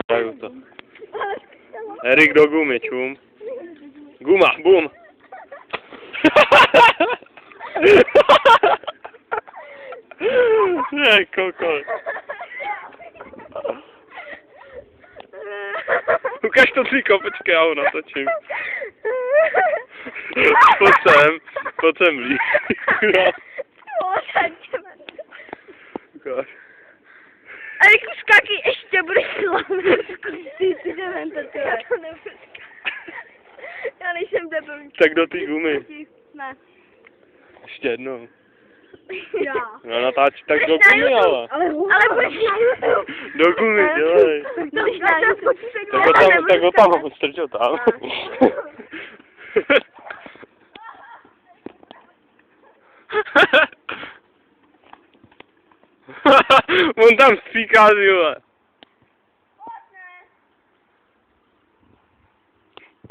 Daju to. Erik do gumy, čum. Guma, bum. Ne, kokos. Ukaž to cíko, počkej, já ho natočím. Pojď sem blíž. Ukaž. Erik, skákej, ještě budeš slavit. Zkusí si dementa, ty. Já nejsem debil. Tak do té gumy. Ne. Ještě jednou. Já. No natáč, tak do gumy, ale. Ale budeš na YouTube. Do gumy, dělej. Tak ho tam strčil tam. On tam stříká, vole.